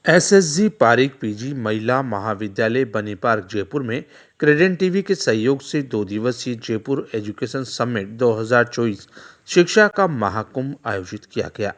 SSG Pareek PG महिला महाविद्यालय बनी पार्क जयपुर में क्रेडेंट टीवी के सहयोग से 2 दिवसीय जयपुर एजुकेशन समिट 2024 शिक्षा का महाकुंभ आयोजित किया गया।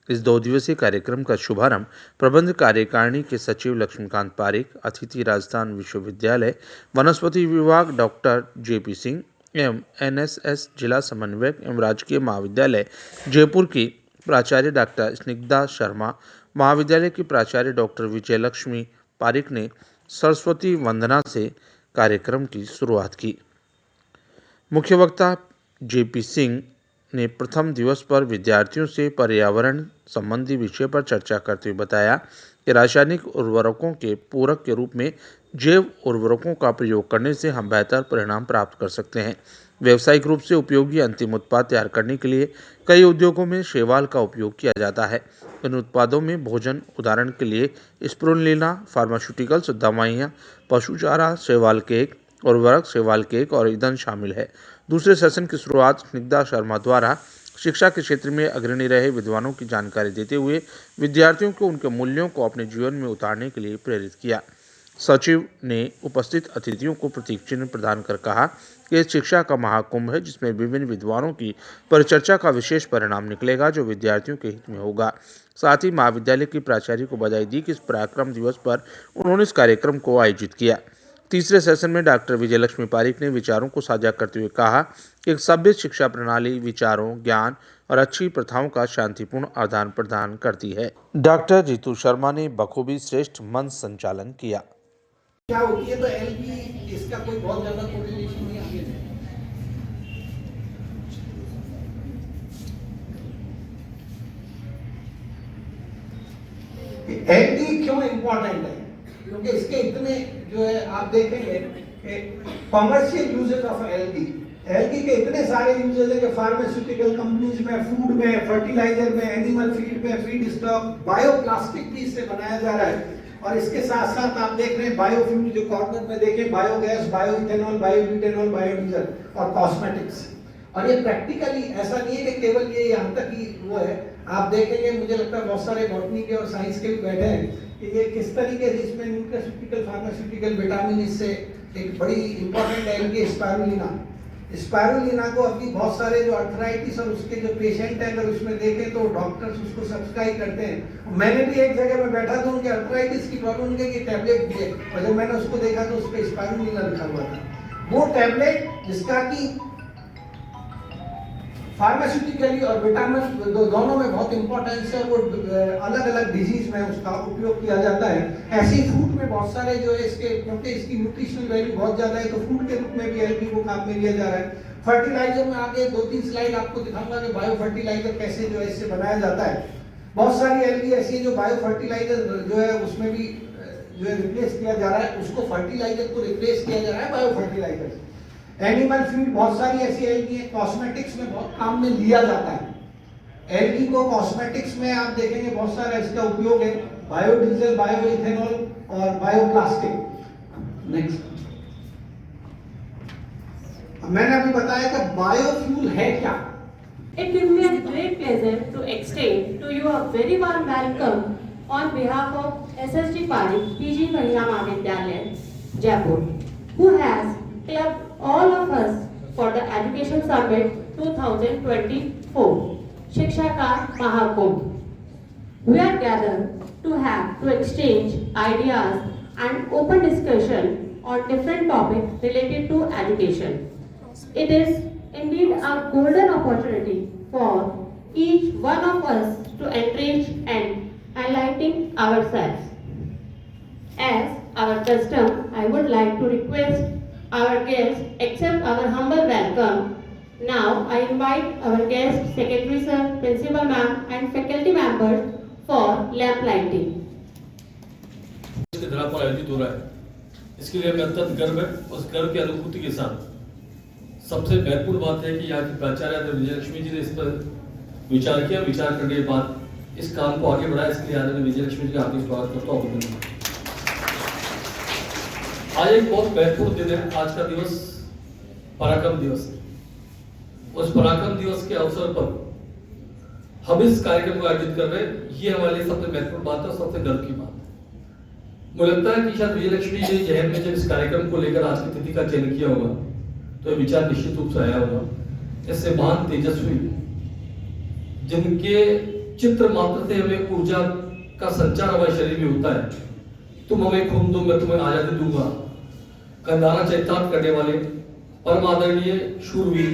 इस 2 दिवसीय कार्यक्रम का शुभारंभ प्रबंध कार्यकारिणी के सचिव लक्ष्मीकांत पारीक, अतिथि राजस्थान विश्वविद्यालय वनस्पति विभाग डॉक्टर जेपी सिंह एवं एनएसएस जिला समन्वयक एवं राजकीय महाविद्यालय जयपुर की प्राचार्य डॉक्टर स्निग्धा शर्मा, महाविद्यालय की प्राचार्य डॉक्टर विजयलक्ष्मी पारीक ने सरस्वती वंदना से कार्यक्रम की शुरुआत की। मुख्य वक्ता जेपी सिंह ने प्रथम दिवस पर विद्यार्थियों से पर्यावरण संबंधी विषय पर चर्चा करते हुए बताया कि रासायनिक उर्वरकों के पूरक के रूप में जैव उर्वरकों का प्रयोग करने से हम बेहतर परिणाम प्राप्त कर सकते हैं। व्यावसायिक रूप से उपयोगी अंतिम उत्पाद तैयार करने के लिए कई उद्योगों में शैवाल का उपयोग किया जाता है। इन उत्पादों में भोजन, उदाहरण के लिए स्पिरुलिना, फार्मास्यूटिकल्स, दवाइयाँ, पशु चारा, शैवाल केक, उर्वरक, शैवाल केक और ईंधन शामिल है। दूसरे सेशन की शुरुआत स्निग्धा शर्मा द्वारा शिक्षा के क्षेत्र में अग्रणी रहे विद्वानों की जानकारी देते हुए विद्यार्थियों को उनके मूल्यों को अपने जीवन में उतारने के लिए प्रेरित किया। सचिव ने उपस्थित अतिथियों को प्रतीक चिन्ह प्रदान कर कहा कि इस शिक्षा का महाकुंभ है जिसमें विभिन्न विद्वानों की परिचर्चा का विशेष परिणाम निकलेगा जो विद्यार्थियों के हित में होगा। साथ ही महाविद्यालय की प्राचार्य को बधाई दी कि इस पराक्रम दिवस पर उन्होंने इस कार्यक्रम को आयोजित किया। तीसरे सेशन में डॉक्टर विजयलक्ष्मी पारीक ने विचारों को साझा करते हुए कहा कि एक सभ्य शिक्षा प्रणाली विचारों, ज्ञान और अच्छी प्रथाओं का शांतिपूर्ण आदान प्रदान करती है। डॉक्टर जीतू शर्मा ने बखूबी श्रेष्ठ मंच संचालन किया। क्या होती है तो एलबी इसका कोई बहुत ज्यादा कोरिलेशन नहीं है। एलबी क्यों इंपॉर्टेंट है? क्योंकि इसके इतने जो है आप देखेंगे कॉमर्शियल यूजेस ऑफ एलगी के इतने सारे यूजेस है कि फार्मास्यूटिकल कंपनीज में, फूड में, फर्टिलाइजर में, एनिमल फीड में, फीड स्टॉक, बायोप्लास्टिक भी इससे बनाया जा रहा है। और इसके साथ साथ आप देख रहे हैं बायोफ्यूल, जो कॉर्नर में देखें, बायोगैस, बायोइथेनॉल, बायोब्यूटेनॉल, बायोडीजल और कॉस्मेटिक्स। और ये प्रैक्टिकली ऐसा नहीं है कि केवल ये यहाँ तक ही वो है। आप देखेंगे, मुझे लगता है बहुत सारे बॉटनी के और साइंस के भी बैठे हैं कि ये किस तरीके से इसमें न्यूट्रास्यूटिकल, फार्मास्यूटिकल, विटामिन इससे एक बड़ी इंपॉर्टेंट है इनकी स्पायरुलिना को अभी बहुत सारे जो अर्थराइटिस और उसके जो पेशेंट हैं अगर उसमें देखें तो डॉक्टर्स उसको सब्सक्राइब करते हैं। मैंने भी एक जगह में बैठा था, उनके अर्थराइटिस की प्रॉब्लम की टैबलेट दिए और जब मैंने उसको देखा तो उस पर स्पायरुलिना लिखा हुआ था। वो टैबलेट जिसका कि फार्मास्यूटिकली और विटामिन दोनों में बहुत इंपॉर्टेंस है, वो अलग अलग डिजीज में उसका उपयोग किया जाता है। ऐसे ही फूड में बहुत सारे जो है इसके, क्योंकि इसकी न्यूट्रिशनल वैल्यू बहुत ज्यादा है तो फूड के रूप में भी एलगी को काम में लिया जा रहा है। फर्टिलाइजर में आगे 2-3 स्लाइड आपको दिखाऊंगा कि बायो फर्टिलाइजर कैसे जो है इससे बनाया जाता है। बहुत सारी एलगी ऐसी है जो बायो फर्टिलाइजर जो है उसमें भी जो है रिप्लेस किया जा रहा है, उसको फर्टिलाइजर को रिप्लेस किया जा रहा है बायो फर्टिलाइजर से। एनिमल फीड बहुत सारी ऐसी एलगी है, कॉस्मेटिक्स में बहुत काम में लिया जाता है। एलगी को कॉस्मेटिक्स में आप देखेंगे बहुत सारा इसका उपयोग है, बायोडीजल, बायोइथेनॉल और बायोप्लास्टिक। नेक्स्ट, मैंने अभी बताया कि बायोफ्यूल है क्या। It gives me a great pleasure to extend to you a very warm welcome on behalf of SSG Parik PG Mahila Mahavidyalaya, Jaipur, who has clubbed all of us for the Education Summit 2024, Shiksha Ka Mahakumbh. We are gathered to exchange ideas and open discussion on different topics related to education. It is indeed a golden opportunity for each one of us to enrich and enlighten ourselves. As our custom, I would like to request our guests accept our humble welcome. Now I invite our guest, Secretary Sir, Principal Ma'am and faculty members for lamp lighting. इसके द्वारा पर आयोजित हो रहा है, इसके लिए हमें अत्यंत गर्व है। उस गर्व की अनुभूति के साथ सबसे महत्वपूर्ण बात है कि यहाँ की प्राचार्य विजयलक्ष्मी जी ने इस पर विचार किया। विचार करने के बाद इस काम को आगे बढ़ाया। इसके लिए आदरणीय विजयलक्ष्मी जी का हार्दिक स्वागत करता हूँ। आज एक बहुत महत्वपूर्ण दिन है। आज का दिवस पराक्रम दिवस है। उस पराक्रम दिवस के अवसर पर हम इस कार्यक्रम को आयोजित कर रहे हैं। ये हमारे लिए सबसे महत्वपूर्ण बात है और सबसे गर्व की बात है। मुझे लगता है कि शायद विजयलक्ष्मी जी जहन में जब इस कार्यक्रम को लेकर आज की तिथि का चयन किया होगा तो ये विचार निश्चित रूप से आया होगा। ऐसे महान तेजस्वी जिनके चित्र मात्र से हमें ऊर्जा का संचार हमारे शरीर में होता है, तुम हमें खून दो मैं तुम्हें आजादी दूंगा, कंधारा चरितार्थ करने वाले परम आदरणीय शूरवीर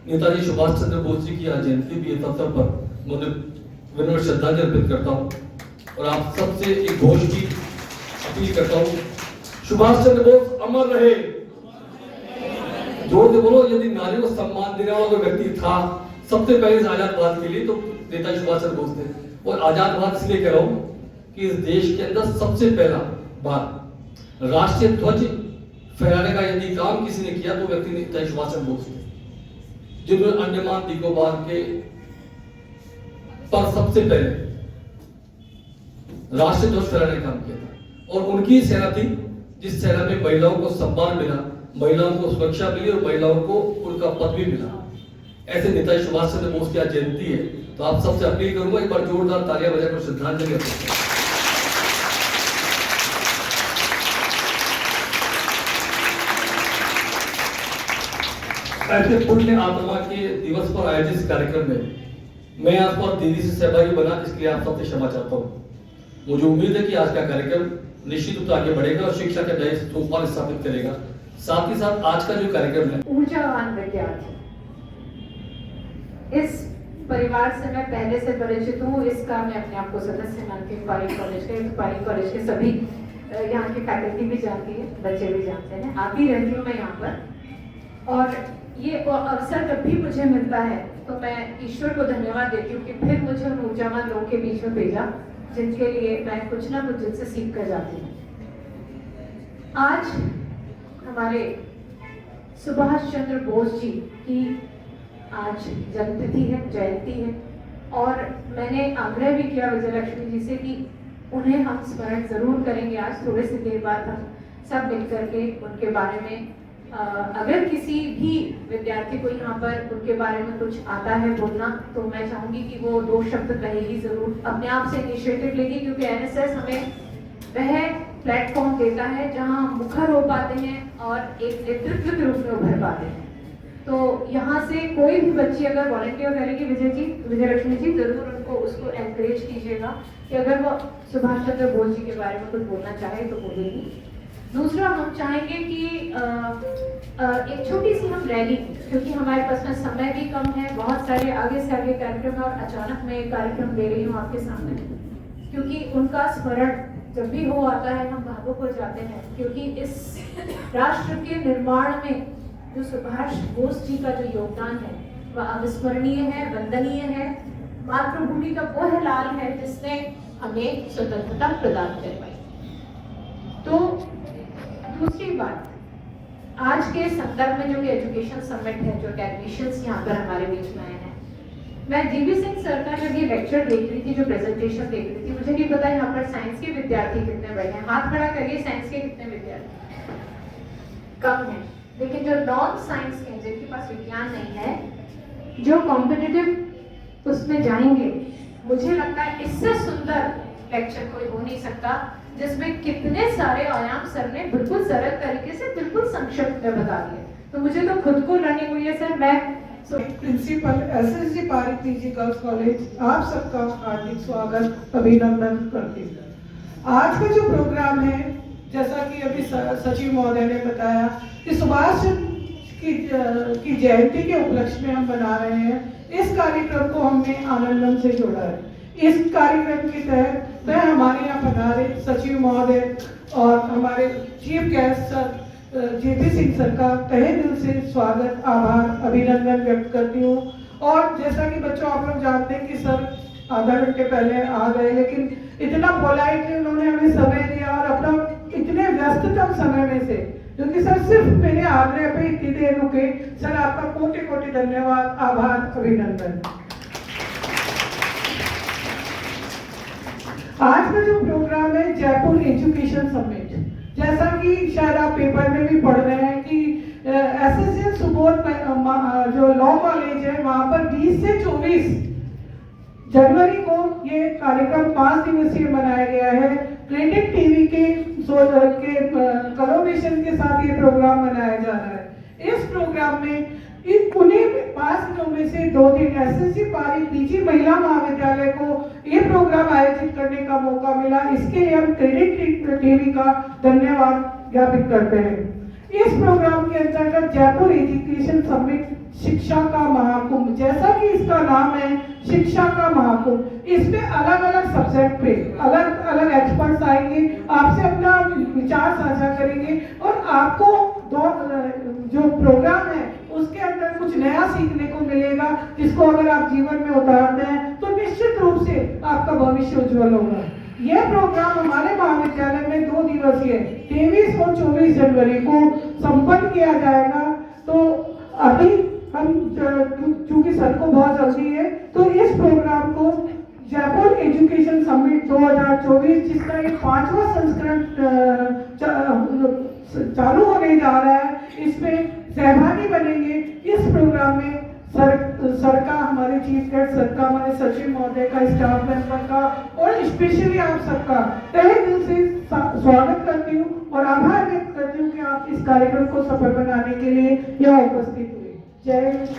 नेताजी सुभाष चंद्र बोस जी की आज जयंती भी इस अवसर पर मैं विनम्र श्रद्धांजलि अर्पित करता हूँ और आप सबसे एक घोष की अपील करता हूँ, सुभाष चंद्र बोस अमर रहे। जोर से बोलो। यदि नारी को सम्मान देने वाला कोई व्यक्ति था सबसे पहले इस आजाद भारत के लिए तो नेताजी सुभाष चंद्र बोस थे। और आजाद भारत इसलिए कह रहा हूँ कि इस देश के अंदर सबसे पहला बार राष्ट्रीय ध्वज फहराने का यदि काम किसी ने किया तो व्यक्ति नेताजी सुभाष चंद्र बोस थे, जिन्होंने अंडमान निकोबार के पर सबसे पहले राष्ट्रीय ध्वज फहराने का काम किया था। और उनकी सेना थी जिस सेना में महिलाओं को सम्मान मिला, महिलाओं को सुरक्षा मिली और महिलाओं को उनका पद भी मिला। ऐसे नेताजी सुभाष चंद्र बोस की आज जयंती है तो आप सबसे अपील करूंगा एक बार जोरदार तालियां बजाकर श्रद्धांजलि अर्पित करें। ऐसे पुण्य आत्मा के दिवस पर आयोजित इस कार्यक्रम में मैं आज पर दीदी से सहभागी बना, इसलिए आप सबसे क्षमा चाहता हूँ। मुझे उम्मीद है कि आज का कार्यक्रम निश्चित रूप से आगे बढ़ेगा और शिक्षा के नए सोपान स्थापित करेगा। साथ ही साथ आज का जो कार्यक्रम है ऊर्जावान विद्यार्थी, इस परिवार से मैं पहले से परिचित हूँ। इसका मैं अपने आप को सदस्य मानती हूँ। पारी कॉलेज के सभी यहाँ की फैकल्टी भी जानती है, बच्चे भी जानते हैं। आती रहती हूँ मैं यहाँ पर और ये अवसर जब भी मुझे मिलता है तो मैं ईश्वर को धन्यवाद देती हूँ कि फिर मुझे उन ऊर्जावान लोगों के बीच में भेजा जिनके लिए मैं कुछ ना कुछ जिनसे सीख कर जाती हूँ। आज हमारे सुभाष चंद्र बोस जी की आज जन्मतिथि है, जयंती है और मैंने आग्रह भी किया विजयलक्ष्मी जी से कि उन्हें हम स्मरण जरूर करेंगे। आज थोड़े से देर बाद हम सब मिल करके उनके बारे में अगर किसी भी विद्यार्थी को यहाँ पर उनके बारे में कुछ आता है बोलना तो मैं चाहूंगी कि वो 2 शब्द कहेगी जरूर, अपने आप से इनिशिएटिव लेगी, क्योंकि एनएसएस हमें वह प्लेटफॉर्म देता है जहाँ हम मुखर हो पाते हैं और एक नेतृत्व के रूप में उभर पाते हैं। तो यहाँ से कोई भी बच्ची अगर वॉलंटियर करेगी विजयलक्ष्मी जी जरूर उनको उसको एनकरेज कीजिएगा कि अगर वो सुभाष चंद्र बोस जी के बारे में कुछ बोलना चाहे तो बोलेगी। दूसरा हम चाहेंगे कि एक छोटी सी हम रैली, क्योंकि हमारे पास में समय भी कम है, बहुत सारे आगे से आगे कार्यक्रम और अचानक मैं एक कार्यक्रम दे रही हूँ आपके सामने, क्योंकि उनका स्मरण जब भी हो आता है हम भावुक हो जाते हैं, क्योंकि इस राष्ट्र के निर्माण में जो सुभाष बोस जी का जो योगदान है वह अविस्मरणीय है, वंदनीय है। मातृभूमि का वह लाल है जिसने हमें स्वतंत्रता प्रदान करवाई। तो दूसरी बात, आज के संदर्भ में जो कि एजुकेशन समिट है, जो टेक्नीशियंस यहाँ पर हमारे बीच में आए हैं, मैं जीवी सिंह सर का जब ये लेक्चर देख रही थी, जो प्रेजेंटेशन देख रही थी, मुझे नहीं पता यहाँ पर साइंस के विद्यार्थी कितने बैठे हैं। हाथ खड़ा करिए, साइंस के कितने विद्यार्थी? कम है। लेकिन जो नॉन साइंस के जिनके पास विज्ञान नहीं है, जो कॉम्पिटिटिव उसमें जाएंगे, मुझे लगता है इससे सुंदर लेक्चर कोई हो नहीं सकता जिसमें कितने सारे आयाम सर ने बिल्कुल सरल तरीके से बिल्कुल संक्षिप्त में बता दिए। तो मुझे तो खुद को लर्निंग हुई है सर। मैं principal SSG Pareek PG girls college आप सबका हार्दिक स्वागत अभिनंदन करती हूँ। आज का जो प्रोग्राम है, जैसा कि अभी सचिव महोदय ने बताया कि सुभाष की जयंती के उपलक्ष्य में हम बना रहे हैं। इस कार्यक्रम को हमने आनंदम से जोड़ा है। इस कार्यक्रम के तहत मैं हमारे यहाँ पधारे सचिव महोदय और हमारे chief guest sir JP Singh sir का तहे दिल से स्वागत, आभार, अभिनंदन व्यक्त करती हूँ। और जैसा कि बच्चों आप लोग जानते हैं कि सर आधा घंटे पहले आ गए, लेकिन इतना पोलाइटली उन्होंने हमें समय दिया और अपना इतने व्यस्ततम समय में से, क्योंकि सर सिर्फ मेरे आग्रह पे इतनी देर रुके। सर आपका कोटि कोटि धन्यवाद, आभार, अभिनंदन। आज का जो प्रोग्राम है जयपुर एजुकेशन समिट, जैसा कि शायद आप पेपर में भी पढ़ रहे हैं कि एसएसएन सुबोध जो लॉ कॉलेज है वहाँ पर 20 से 24 जनवरी को ये कार्यक्रम 5 दिवसीय मनाया गया है। क्रेडिट टीवी के के कोलैबोरेशन के साथ ये प्रोग्राम मनाया जा रहा है। इस प्रोग्राम में उन्हीं 5 दिनों में से 2 दिन एसएससी पारिक पीजी महिला महाविद्यालय को ये प्रोग्राम आयोजित करने का मौका मिला। इसके लिए हम क्रेडिट टीवी का धन्यवाद ज्ञापित करते हैं। इस प्रोग्राम के अंतर्गत जयपुर एजुकेशन समिट शिक्षा का महाकुंभ, जैसा कि इसका नाम है शिक्षा का महाकुंभ, इसमें अलग अलग सब्जेक्ट पे अलग अलग एक्सपर्ट्स आएंगे, आपसे अपना विचार साझा करेंगे और आपको जो प्रोग्राम है उसके अंदर कुछ नया सीखने को मिलेगा, जिसको अगर आप जीवन में उतारते हैं तो निश्चित रूप से आपका भविष्य उज्जवल होगा। यह प्रोग्राम हमारे महाविद्यालय में 2 दिवसीय 23 और 24 जनवरी को संपन्न किया जाएगा। तो अभी हम चूंकि सर को बहुत जल्दी है, तो इस प्रोग्राम को जयपुर एजुकेशन समिट 2024, जिसका ये 5वां संस्करण चालू होने जा रहा है, इसमें सहभागी बनेंगे। इस प्रोग्राम में सर का, हमारे चीफ गेस्ट सर का, हमारे सचिव महोदय का, स्टाफ मेंबर का और स्पेशली आप सबका तहे दिल से स्वागत करती हूँ और आभार व्यक्त करती हूँ कि आप इस कार्यक्रम को सफल बनाने के लिए यहाँ उपस्थित हुए। जय